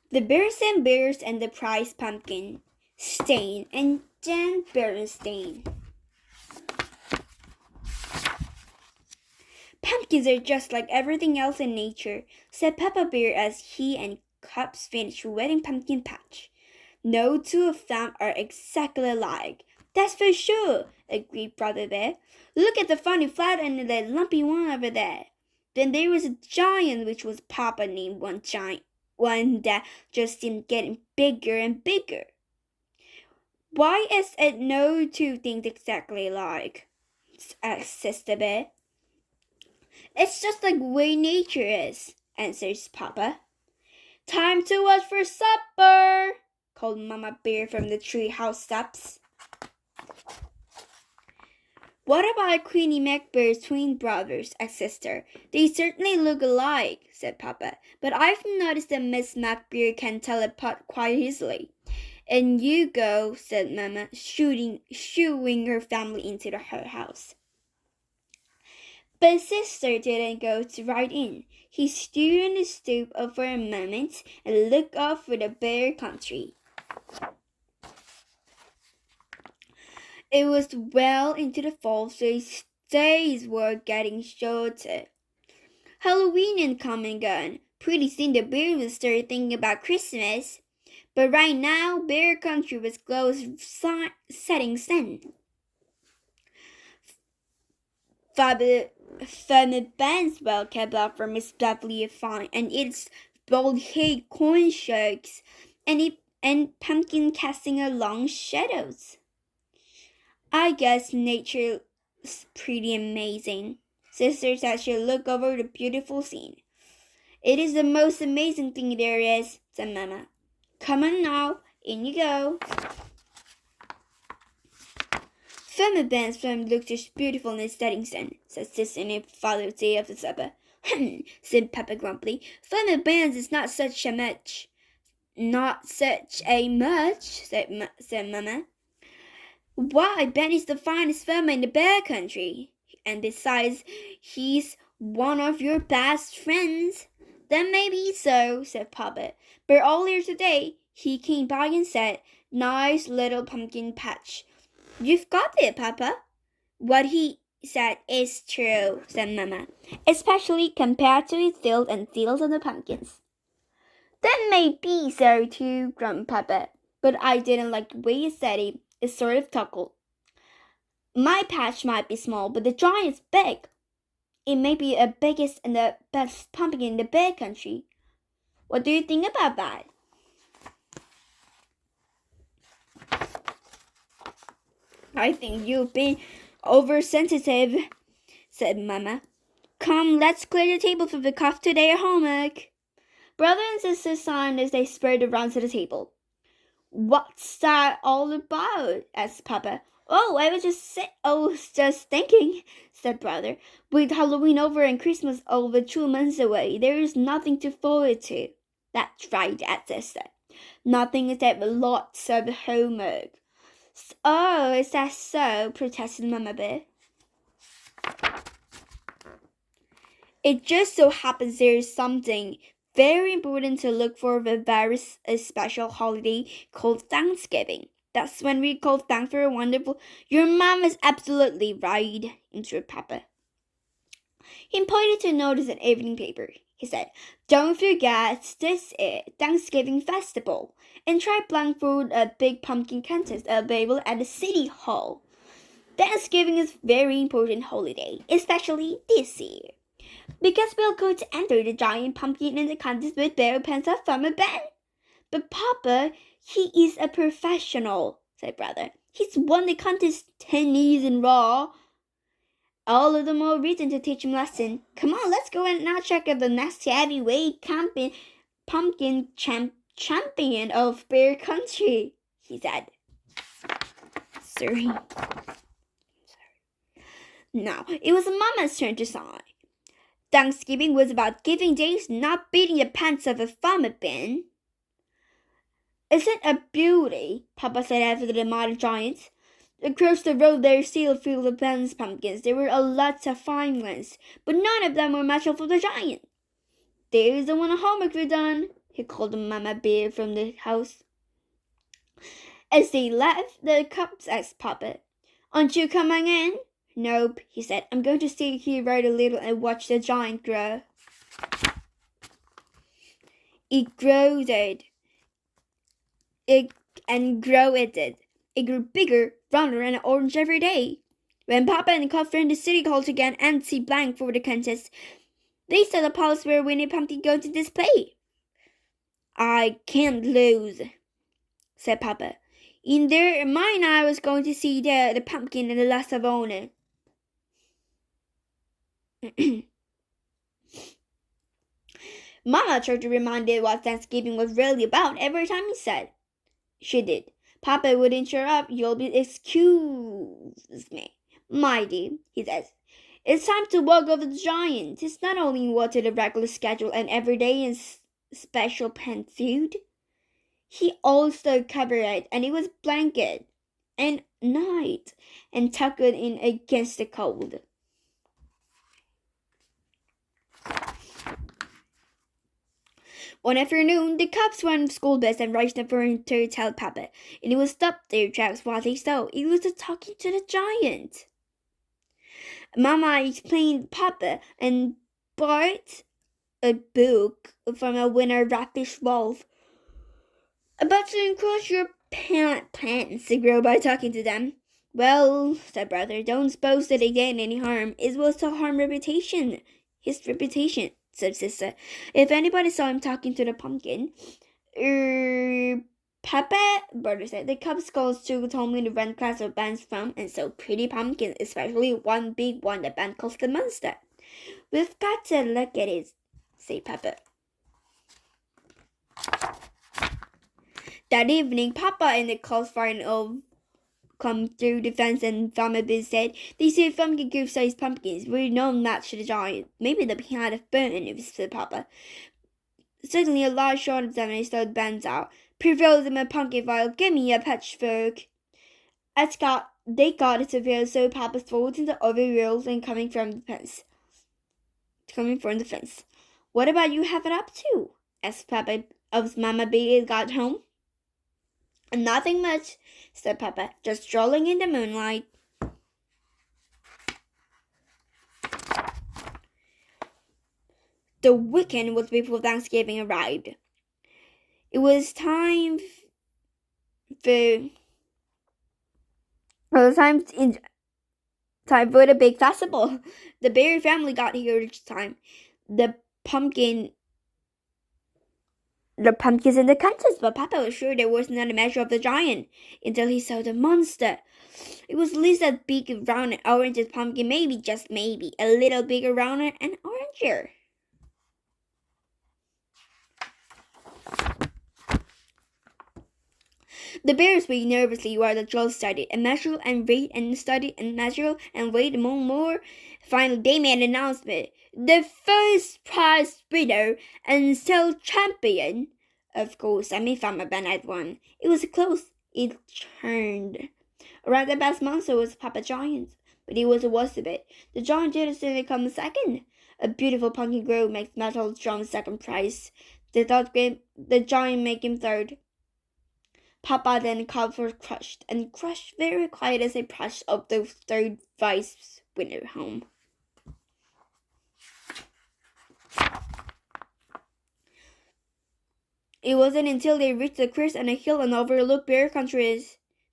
The Bernstain Bears and the Prize Pumpkin, Stain and Jan Berenstain. Pumpkins are just like everything else in nature, said Papa Bear as he and Cups finished wetting Pumpkin Patch. No two of them are exactly alike. That's for sure, agreed Brother Bear. Look at the funny flat and the lumpy one over there. Then there was a giant, which was Papa named one that just seemed getting bigger and bigger. Why is it no two things exactly alike? Says the bear. It's just like way nature is, answers Papa. Time to watch for supper, called Mama Bear from the treehouse steps. What about Queenie McBear's twin brothers and sister? They certainly look alike, said Papa, but I've noticed that Miss McBear can tell apart quite easily. And you go, said Mama, shooing her family into her house. But sister didn't go right in. He stood on the stoop for a moment and looked off for the bear country. It was well into the fall, so his days were getting shorter. Halloween had come and gone. Pretty soon the bear would start thinking about Christmas. But right now, bear country was close setting sun. Farmer Banswell kept out from his lovely farm and its bold-headed corn shakes and pumpkin casting a long shadows. I guess nature's pretty amazing, Sister said as she looked over the beautiful scene. It is the most amazing thing there is, said Mama. Come on now, in you go. Farmer Ben's farm looked just beautiful in the setting sun, said Sister in a father's day after supper. Said Papa grumpily. Farmer Ben's is not such a much, said Mama. Why, Ben is the finest farmer in the bear country. And besides, he's one of your best friends. That may be so, said Papa. But earlier today, he came by and said, Nice little pumpkin patch. You've got it, Papa. What he said is true, said Mama, especially compared to his fields and fields of the pumpkins. That may be so too, grumbled Papa, but I didn't like the way he said it. It sort of chuckled. My patch might be small, but the giant's big. It may be the biggest and the best pumpkin in the bear country. What do you think about that? I think you've been oversensitive, said Mama. Come, let's clear the table for the cough today at homework. Brother and sister signed as they spurred around to the table. What's that all about? Asked Papa. Oh, I was just thinking, said Brother. With Halloween over and Christmas over 2 months away, there is nothing to forward to. That's right, asked Sister. Nothing except lots of homework. Oh, is that so? Protested Mama Bear. It just so happens there is something very important to look for with a very special holiday called Thanksgiving. That's when we call thanks for a wonderful. Your mom is absolutely right, interrupted Papa. He pointed to notice an evening paper. He said, Don't forget, this is Thanksgiving Festival. And try applying for a big pumpkin contest available at the City Hall. Thanksgiving is a very important holiday, especially this year. Because we're going to enter the giant pumpkin in the contest with Bear Pants of Farmer Ben. But Papa, he is a professional, said Brother. He's won the contest 10 years in a row. All of the more reason to teach him a lesson. Come on, let's go and now check out the next heavyweight pumpkin champion of Bear Country, he said. Sorry. Now, it was Mama's turn to sigh. Thanksgiving was about giving days, not beating the pants of a farmer Ben. Isn't a beauty, Papa said after the mighty giants. Across the road there still a field of Ben's pumpkins. There were a lot of fine ones, but none of them were matchable for the giant. There's the one homework we've done, he called Mama Bear from the house. As they left, the cubs asked Papa, "Aren't you coming in?" "Nope," he said. "I'm going to stay here right a little and watch the giant grow." It growed. It did. It grew bigger, rounder, and orange every day. When Papa and the cubs were in the city hall to get an empty blank for the contest, they saw the palace where Winnie Pumpkin going to display. "I can't lose," said Papa. "In mine I was going to see the pumpkin and the last of honor." Mama tried to remind it what Thanksgiving was really about every time he said. She did. Papa wouldn't shut up. "You'll be excuse me, my dear," he said. "It's time to walk over the giant. It's not only water the regular schedule and everyday and special plant food. He also covered it, and it was blanket and night and tucked it in against the cold." One afternoon, the cubs went to school bus and rushed up to tell Papa, and it was stopped their tracks while they saw it was talking to the giant. Mama explained Papa and bought a book from a winter raffish wolf about to encourage your plants to grow by talking to them. "Well," said Brother, "don't suppose that they did any harm. It was to harm his reputation," said Sister. "If anybody saw him talking to the pumpkin, Papa," Brother said, "the cub skulls too told me to rent class of Ben's from, and so pretty pumpkins, especially one big one that Ben calls the monster. We've got to look at it," said Papa. That evening, Papa and the cubs finally come through the fence, and Farmer Bill said, "They say pumpkin good-sized pumpkins. We're no match to the giant. Maybe they'll be out of burn," said Papa. Suddenly, a large shot of them and started bands out. "Prevails in my pumpkin file. Give me a pitchfork." They got it to feel so Papa folded the overalls and coming from the fence. "What about you have it up to?" asked Papa as Mama Bear got home. "Nothing much," said Papa. "Just strolling in the moonlight." The weekend was before Thanksgiving arrived. It was time for the big festival. The Bear family got here each time. The pumpkins in the contest, but Papa was sure there was not a measure of the giant until he saw the monster. It was at least as big, round, and orange as pumpkin, maybe, just maybe, a little bigger, rounder, and oranger. The bears waited nervously while the trolls studied and measured and weighed and studied and measured and weighed more. Finally, they made an announcement. The first prize winner and still champion. Of course, Farmer Ben had won. It was close. It turned. Around the best monster was Papa Giant, but he was the worst of it. The giant didn't come second. A beautiful pumpkin grove makes metal drum second prize. The giant make him third. Papa then cubs were crushed very quiet as they pushed up the third vice winner home. It wasn't until they reached the crest on a hill and overlooked bear country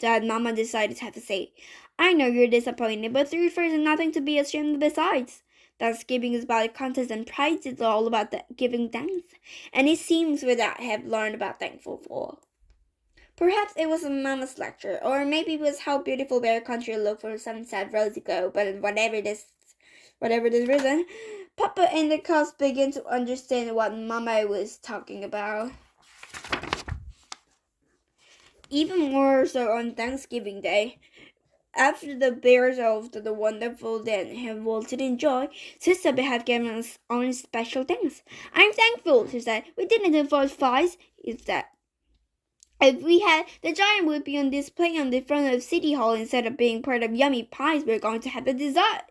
that Mama decided to have a say. "I know you're disappointed, but the first is nothing to be ashamed of besides. Thanksgiving is about a contest and prize is all about giving thanks, and it seems without have learned about thankful for." Perhaps it was Mama's lecture, or maybe it was how beautiful Bear Country looked for sunset rows ago, but whatever this reason, Papa and the cubs began to understand what Mama was talking about. Even more so on Thanksgiving Day. After the bears after the wonderful day have wilted in joy, Sister Bear had given us own special thanks. "I'm thankful," she said. "We didn't avoid fights," is that. "If we had, the giant would be on display on the front of City Hall instead of being part of yummy pies. We're going to have a dessert."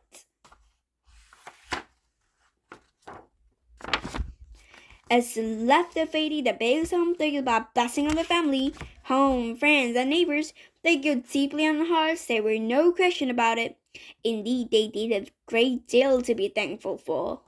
As they left the faded the Bears home, thinking about blessing on the family, home, friends, and neighbors, they go deeply on the hearts. There were no question about it. Indeed, they did a great deal to be thankful for.